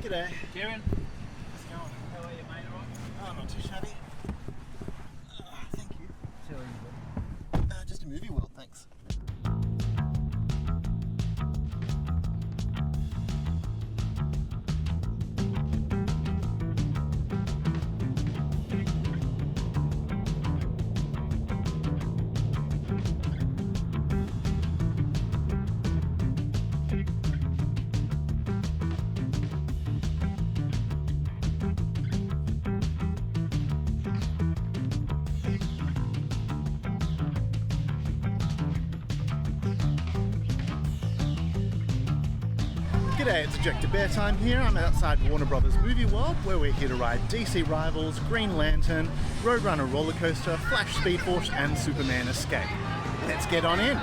G'day. Kieran? How's it going? How are you, mate? All right? Oh, not too shabby. Thank you. Just a movie world, thanks. G'day, it's Ejector Beartime here. I'm outside Warner Brothers Movie World, where we're here to ride DC Rivals, Green Lantern, Roadrunner Rollercoaster, Flash Speed Force and Superman Escape. Let's get on in.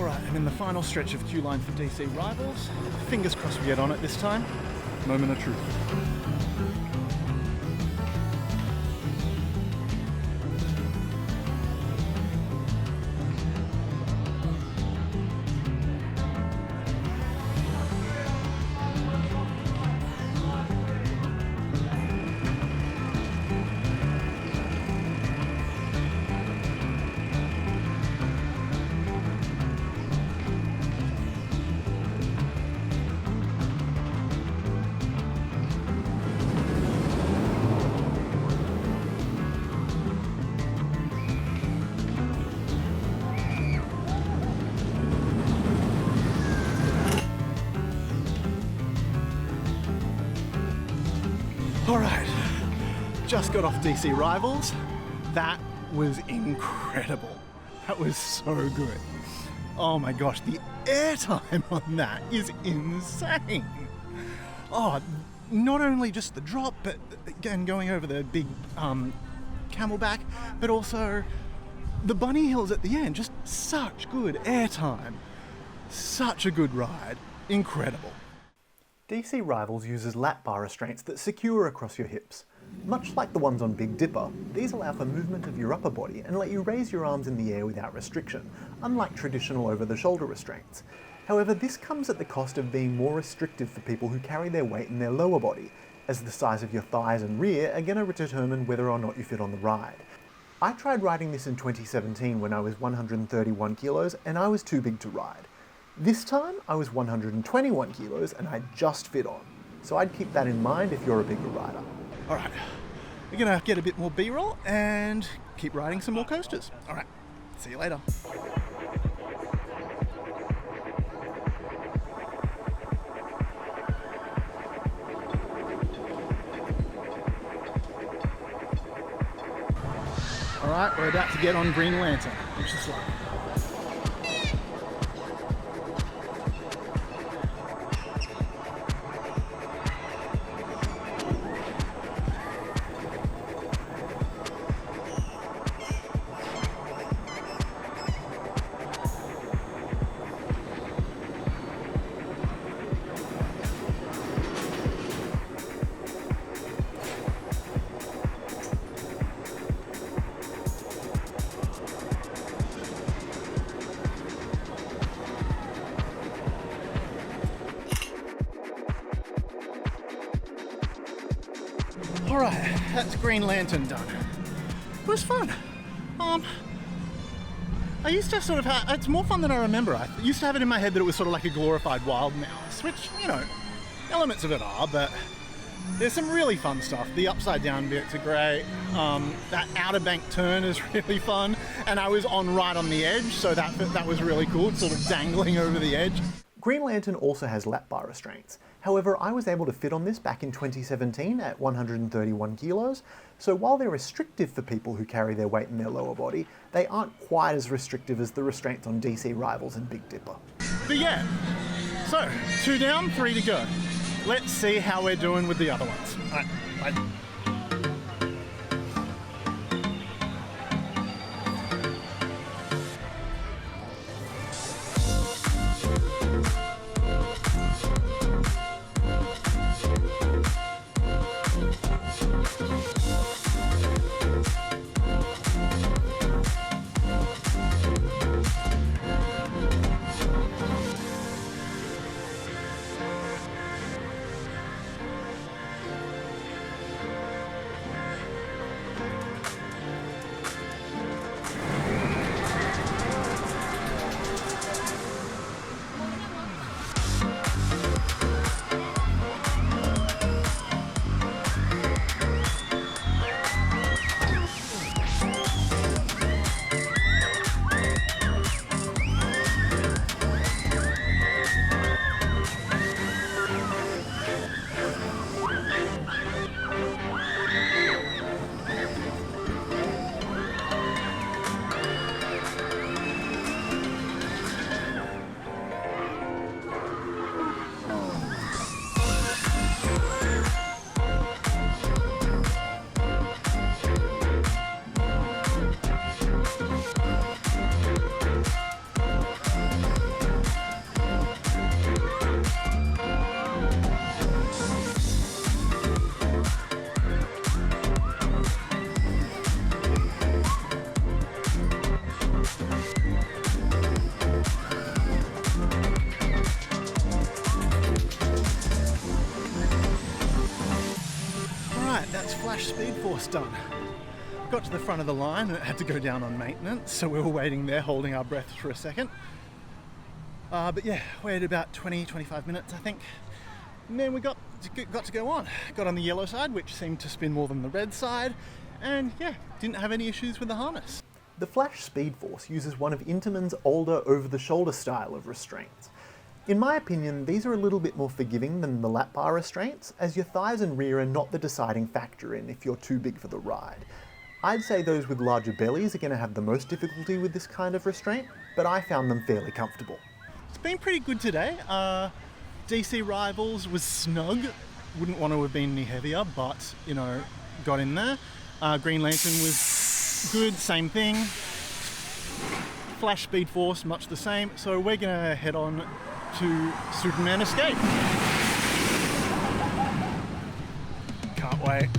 I'm in the final stretch of queue line for DC Rivals. Fingers crossed we get on it this time. Moment of truth. Alright, just got off DC Rivals. That was incredible. That was so good. Oh my gosh, the airtime on that is insane. Oh, not only just the drop, but again going over the big camelback, but also the bunny hills at the end. Just such good airtime. Such a good ride. Incredible. DC Rivals uses lap bar restraints that secure across your hips. Much like the ones on Big Dipper, these allow for movement of your upper body and let you raise your arms in the air without restriction, unlike traditional over-the-shoulder restraints. However, this comes at the cost of being more restrictive for people who carry their weight in their lower body, as the size of your thighs and rear are going to determine whether or not you fit on the ride. I tried riding this in 2017 when I was 131 kilos and I was too big to ride. This time, I was 121 kilos and I just fit on. So I'd keep that in mind if you're a bigger rider. Alright, we're gonna get a bit more B-roll and keep riding some more coasters. Alright, see you later. Alright, we're about to get on Green Lantern, which is like Alright, that's Green Lantern done. It was fun. I used to sort of have, it's more fun than I remember. I used to have it in my head that it was sort of like a glorified wild mouse, which, you know, elements of it are, but There's some really fun stuff. The upside down bits are great. That outer bank turn is really fun, and I was right on the edge, so that was really cool, sort of dangling over the edge. Green Lantern also has lap bar restraints. However, I was able to fit on this back in 2017 at 131 kilos, so while they're restrictive for people who carry their weight in their lower body, they aren't quite as restrictive as the restraints on DC Rivals and Big Dipper. But yeah, so 2 down, 3 to go. Let's see how we're doing with the other ones. All right, bye. That's Flash Speed Force done. Got to the front of the line and it had to go down on maintenance, so we were waiting there holding our breath for a second. But yeah, waited about 20-25 minutes I think, and then we got to go on. Got on the yellow side, which seemed to spin more than the red side, and yeah, didn't have any issues with the harness. The Flash Speed Force uses one of Intamin's older over-the-shoulder style of restraints. In my opinion, these are a little bit more forgiving than the lap bar restraints, as your thighs and rear are not the deciding factor in if you're too big for the ride. I'd say those with larger bellies are going to have the most difficulty with this kind of restraint, but I found them fairly comfortable. It's been pretty good today. DC Rivals was snug, wouldn't want to have been any heavier, but you know, got in there. Green Lantern was good, same thing. Flash Speed Force, much the same. So we're going to head on to Superman Escape. Can't wait.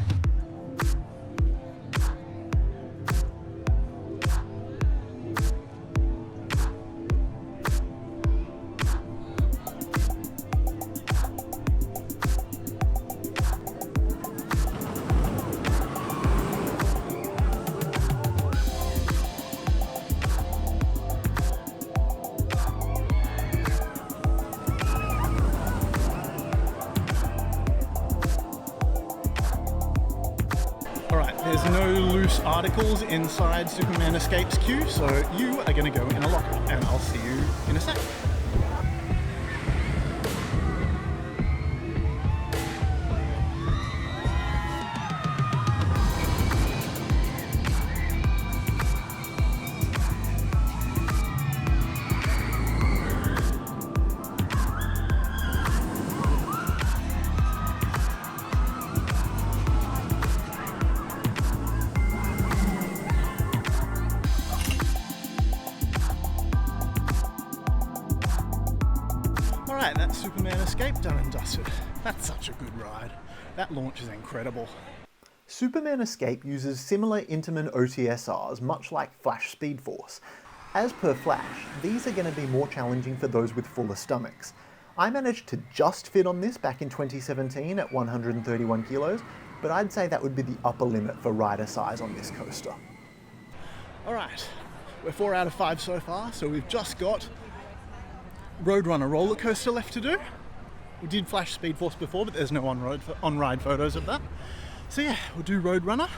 There's no loose articles inside Superman Escape's queue, so you are going to go in a locker, and I'll see you in a sec. Alright, that's Superman Escape done and dusted. That's such a good ride. That launch is incredible. Superman Escape uses similar Intamin OTSRs, much like Flash Speed Force. As per Flash, these are going to be more challenging for those with fuller stomachs. I managed to just fit on this back in 2017 at 131 kilos, but I'd say that would be the upper limit for rider size on this coaster. Alright, we're 4 out of 5 so far, so we've just got Roadrunner Rollercoaster left to do. We did flash Speed Force before, but there's no on-ride photos of that. So yeah, we'll do Roadrunner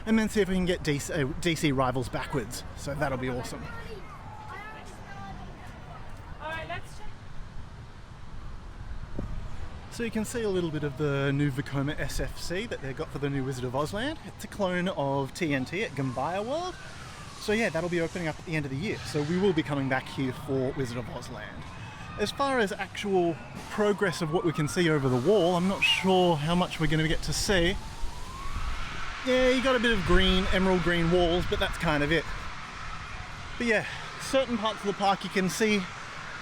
and then see if we can get DC Rivals backwards. So that'll be awesome. So you can see a little bit of the new Vekoma SFC that they've got for the new Wizard of Ozland. It's a clone of TNT at Gumbaya World. So yeah, that'll be opening up at the end of the year. So we will be coming back here for Wizard of Ozland. As far as actual progress of what we can see over the wall, I'm not sure how much we're going to get to see. Yeah, you got a bit of green, emerald green walls, but that's kind of it. But yeah, certain parts of the park you can see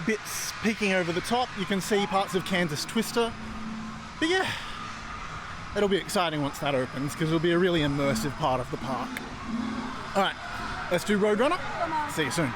bits peeking over the top. You can see parts of Kansas Twister. But yeah, it'll be exciting once that opens because it'll be a really immersive part of the park. All right, let's do Roadrunner. See you soon.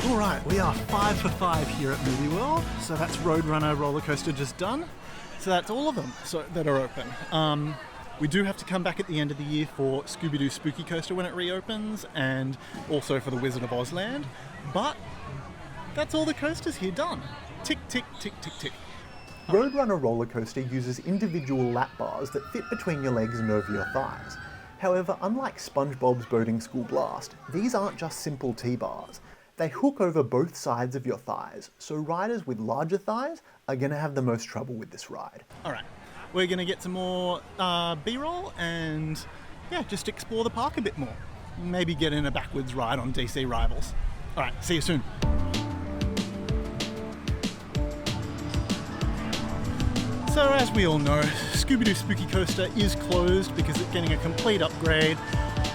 Alright, we are 5 for 5 here at Movie World, so that's Roadrunner Rollercoaster just done. So that's all of them that are open. We do have to come back at the end of the year for Scooby-Doo Spooky Coaster when it reopens, and also for the Wizard of Ozland, but that's all the coasters here done. Tick, tick, tick, tick, tick. Roadrunner Rollercoaster uses individual lap bars that fit between your legs and over your thighs. However, unlike SpongeBob's Boating School Blast, these aren't just simple T-bars. They hook over both sides of your thighs, so riders with larger thighs are going to have the most trouble with this ride. Alright, we're going to get some more B-roll and yeah, just explore the park a bit more. Maybe get in a backwards ride on DC Rivals. Alright, see you soon. So as we all know, Scooby-Doo Spooky Coaster is closed because it's getting a complete upgrade.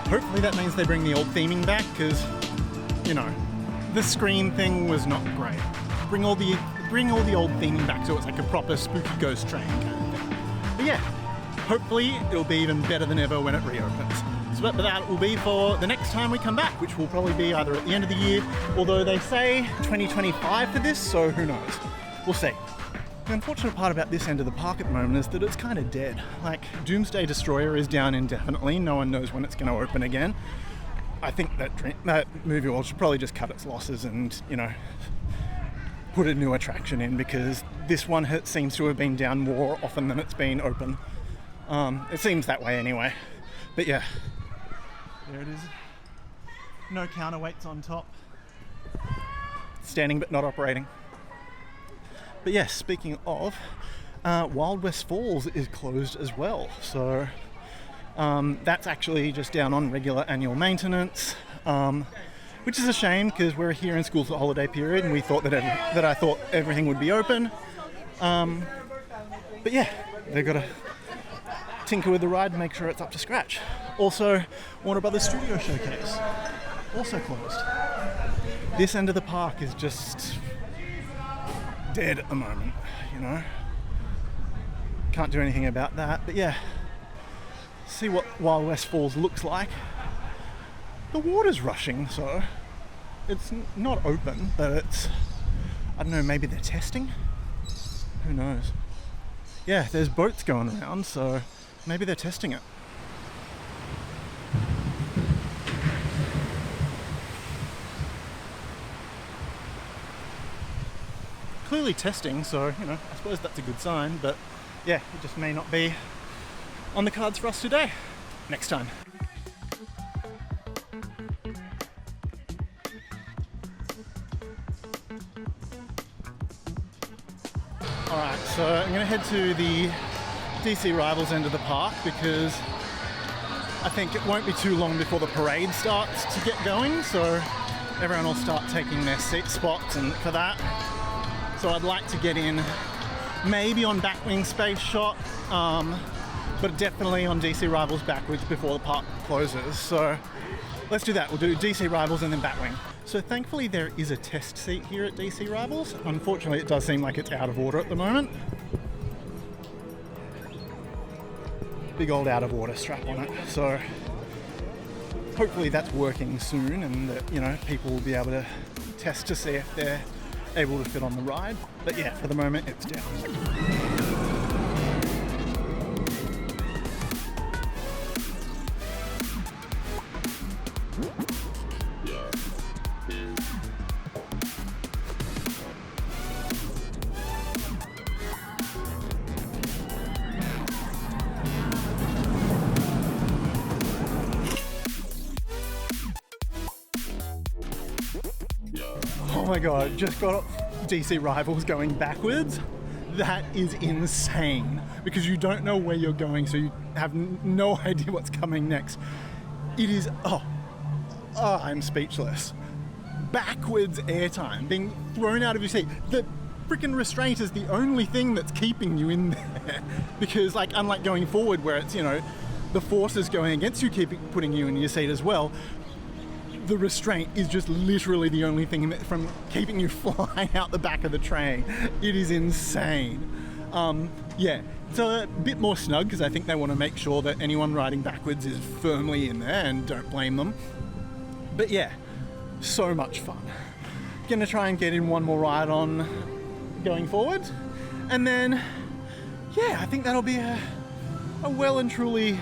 Hopefully that means they bring the old theming back because, you know, the screen thing was not great. Bring all the old theming back so it's like a proper spooky ghost train kind of thing. But yeah, hopefully it'll be even better than ever when it reopens. So but that will be for the next time we come back, which will probably be either at the end of the year, although they say 2025 for this, so who knows. We'll see. The unfortunate part about this end of the park at the moment is that it's kind of dead. Like, Doomsday Destroyer is down indefinitely, no one knows when it's going to open again. I think that movie world should probably just cut its losses and, you know, put a new attraction in, because this one seems to have been down more often than it's been open. It seems that way anyway. But yeah, there it is. No counterweights on top. Standing but not operating. But yes, speaking of, Wild West Falls is closed as well. So that's actually just down on regular annual maintenance, which is a shame because we're here in school holiday period and we thought that I thought everything would be open. But yeah, they've got to tinker with the ride and make sure it's up to scratch. Also, Warner Brothers Studio Showcase, also closed. This end of the park is just dead at the moment, you know. Can't do anything about that, but yeah. See what Wild West Falls looks like. The water's rushing, so it's not open, but it's, I don't know, maybe they're testing? Who knows? Yeah, there's boats going around, so maybe they're testing it. clearly testing, so, you know, I suppose that's a good sign, but yeah, it just may not be on the cards for us today. Next time. Alright, so I'm going to head to the DC Rivals end of the park because I think it won't be too long before the parade starts to get going, so everyone will start taking their seat spots, and for that, so I'd like to get in maybe on Backwing Space Shot, but definitely on DC Rivals backwards before the park closes. So let's do that. We'll do DC Rivals and then Batwing. So thankfully there is a test seat here at DC Rivals. Unfortunately it does seem like it's out of order at the moment. Big old out of order strap on it. So hopefully that's working soon and that, you know, people will be able to test to see if they're able to fit on the ride. But yeah, for the moment it's down. Oh my god, just got DC Rivals going backwards. That is insane because you don't know where you're going, so you have no idea what's coming next. It is, I'm speechless. Backwards airtime, being thrown out of your seat. The freaking restraint is the only thing that's keeping you in there because, like, unlike going forward where it's, you know, the force is going against you, putting you in your seat as well, the restraint is just literally the only thing from keeping you flying out the back of the train. It is insane. Yeah, it's a bit more snug because I think they want to make sure that anyone riding backwards is firmly in there, and don't blame them. But yeah, so much fun. Gonna try and get in one more ride on going forward, and then yeah, I think that'll be a well and truly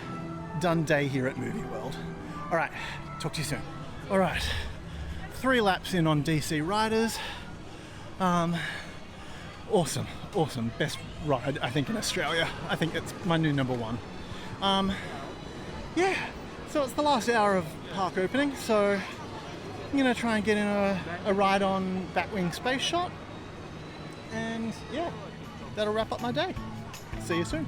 done day here at Movie World. All right, talk to you soon. All right, 3 laps in on DC Riders. Awesome, best ride I think in Australia. I think it's my new number 1. Yeah, so it's the last hour of park opening, so I'm gonna try and get in a ride on Batwing Space Shot, and yeah, that'll wrap up my day. See you soon.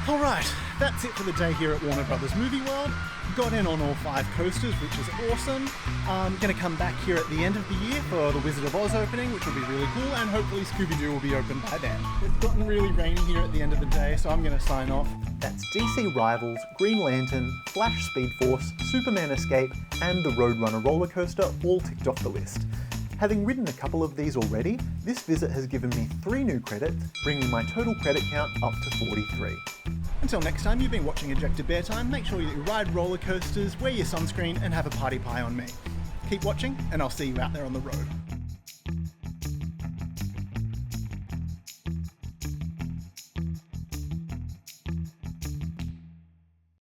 Alright, that's it for the day here at Warner Brothers Movie World. Got in on all 5 coasters, which is awesome. I'm going to come back here at the end of the year for the Wizard of Oz opening, which will be really cool, and hopefully Scooby-Doo will be open by then. It's gotten really rainy here at the end of the day, so I'm going to sign off. That's DC Rivals, Green Lantern, Flash Speed Force, Superman Escape, and the Roadrunner roller coaster all ticked off the list. Having ridden a couple of these already, this visit has given me 3 new credits, bringing my total credit count up to 43. Until next time, you've been watching Ejector Beartime. Make sure you ride roller coasters, wear your sunscreen, and have a party pie on me. Keep watching, and I'll see you out there on the road.